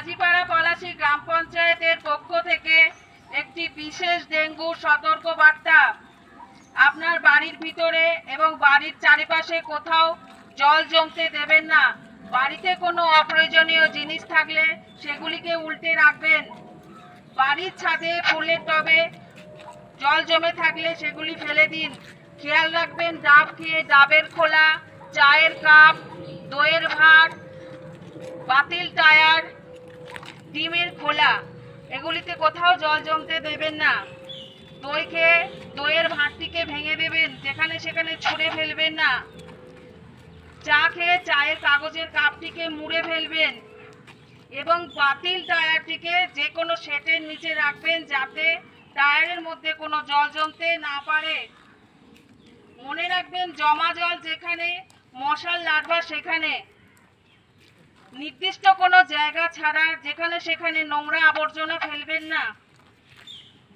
মাঝিপাড়া পলাশী গ্রাম পঞ্চায়েতের পক্ষ থেকে একটি বিশেষ ডেঙ্গু সতর্ক বার্তা। আপনার বাড়ির ভিতরে এবং বাড়ির চারিপাশে কোথাও জল জমতে দেবেন না। বাড়িতে কোনো অপ্রয়োজনীয় জিনিস থাকলে সেগুলিকে উল্টে রাখবেন। বাড়ির ছাদে ফুলের টবে জল জমে থাকলে সেগুলি ফেলে দিন। খেয়াল রাখবেন ডাব খেয়ে ডাবের খোলা, চায়ের কাপ, দইয়ের ভাঁড়, বাতিল টায়ার, ডিমের খোলা এগুলিতে কোথাও জল জমতে দেবেন না। দই খেয়ে দইয়ের ভাঁড়টিকে ভেঙে দেবেন, যেখানে সেখানে ছুঁড়ে ফেলবেন না। চা খেয়ে চায়ের কাগজের কাপটিকে মুড়ে ফেলবেন এবং বাতিল টায়ারটিকে যে কোনো শেটের নিচে রাখবেন, যাতে টায়ারের মধ্যে কোনো জল জমতে না পারে। মনে রাখবেন জমা জল যেখানে মশার লার্ভা সেখানে। নির্দিষ্ট কোনো জায়গা ছাড়া যেখানে সেখানে নোংরা আবর্জনা ফেলবেন না।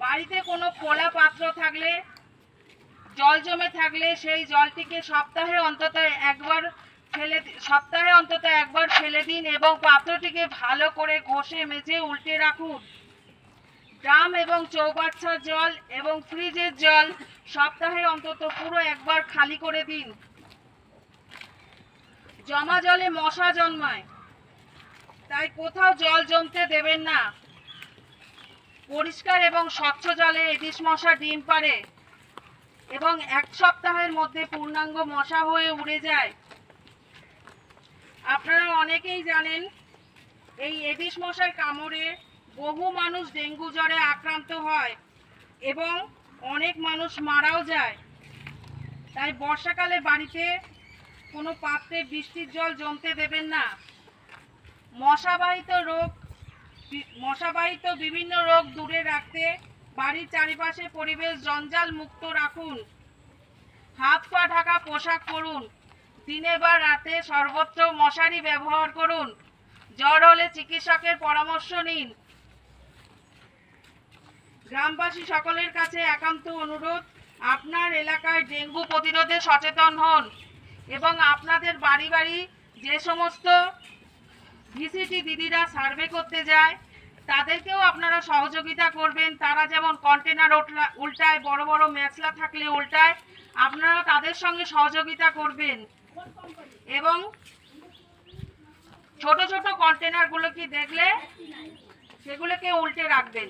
বাড়িতে কোনো খোলা পাত্র থাকলে জল জমে থাকলে সেই জলটিকে সপ্তাহে অন্তত একবার ফেলে দিন এবং পাত্রটিকে ভালো করে ঘষে মেজে উল্টে রাখুন। ড্রাম এবং চৌবাচ্চার জল এবং ফ্রিজের জল সপ্তাহে অন্তত পুরো একবার খালি করে দিন। জমা জলে মশা জন্মায়, তাই কোথাও জল জমতে দেবেন না। পরিষ্কার এবং স্বচ্ছ জলে এডিস মশা ডিম পাড়ে এবং এক সপ্তাহের মধ্যে পূর্ণাঙ্গ মশা হয়ে উড়ে যায়। আপনারা অনেকেই জানেন এই এডিস মশার কামড়ে বহু মানুষ ডেঙ্গু জ্বরে আক্রান্ত হয় এবং অনেক মানুষ মারাও যায়। তাই বর্ষাকালে বাড়িতে কোনো পাত্রে বৃষ্টির জল জমতে দেবেন না। মশাবাহিত বিভিন্ন রোগ দূরে রাখতে বাড়ির চারিপাশে পরিবেশ জঞ্জাল মুক্ত রাখুন। হাত পা ঢাকা পোশাক পরুন। দিনে বা রাতে সর্বত্র মশারি ব্যবহার করুন। জ্বর হলে চিকিৎসকের পরামর্শ নিন। গ্রামবাসী সকলের কাছে একান্ত অনুরোধ, আপনার এলাকায় ডেঙ্গু প্রতিরোধে সচেতন হন এবং আপনাদের বাড়ি বাড়ি যে সমস্ত ভিসিটি দিদিরা সার্ভে করতে যায় তাদেরকেও আপনারা সহযোগিতা করবেন। তারা যেমন কন্টেনার উল্টায়, বড় বড় মেছলা থাকলে উল্টায়, আপনারা তাদের সঙ্গে সহযোগিতা করবেন এবং ছোট ছোট কন্টেনারগুলোকে দেখলে সেগুলোকে উল্টে রাখবেন।